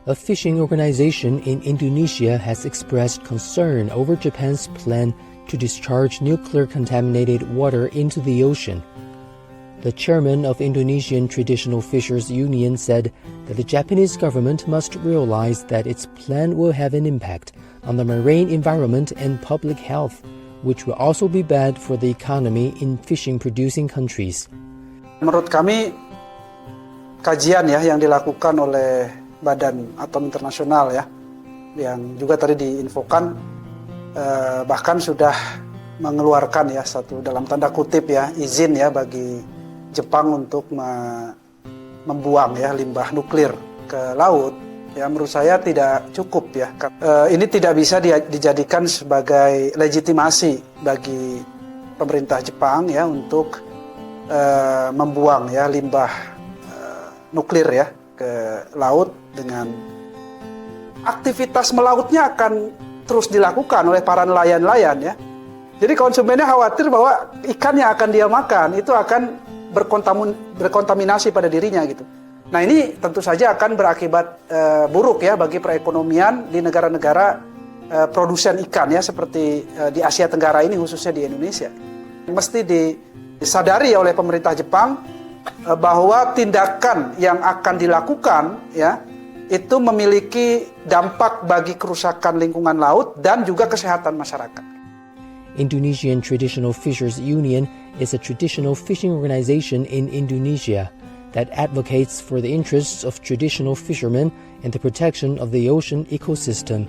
A fishing organization in Indonesia has expressed concern over Japan's plan to discharge nuclear-contaminated water into the ocean. The chairman of Indonesian Traditional Fishers Union said that the Japanese government must realize that its plan will have an impact on the marine environment and public health, which will also be bad for the economy in fishing-producing countries. Menurut kami, kajian yang dilakukan oleh Badan Atom Internasional yang juga tadi diinfokan, bahkan sudah mengeluarkan satu dalam tanda kutip izin bagi Jepang untuk membuang limbah nuklir ke laut. Menurut saya tidak cukup Ini tidak bisa dijadikan sebagai legitimasi bagi pemerintah Jepang untuk membuang limbah nuklir ke laut. Dengan aktivitas melautnya akan terus dilakukan oleh para nelayan-nelayan Jadi konsumennya khawatir bahwa ikan yang akan dia makan itu akan berkontaminasi pada dirinya gitu. Nah ini tentu saja akan berakibat buruk bagi perekonomian di negara-negara produsen ikan seperti di Asia Tenggara ini, khususnya di Indonesia. Mesti disadari oleh pemerintah Jepang bahwa tindakan yang akan dilakukan itu memiliki dampak bagi kerusakan lingkungan laut dan juga kesehatan masyarakat. Indonesian Traditional Fishers Union is a traditional fishing organization in Indonesia that advocates for the interests of traditional fishermen and the protection of the ocean ecosystem.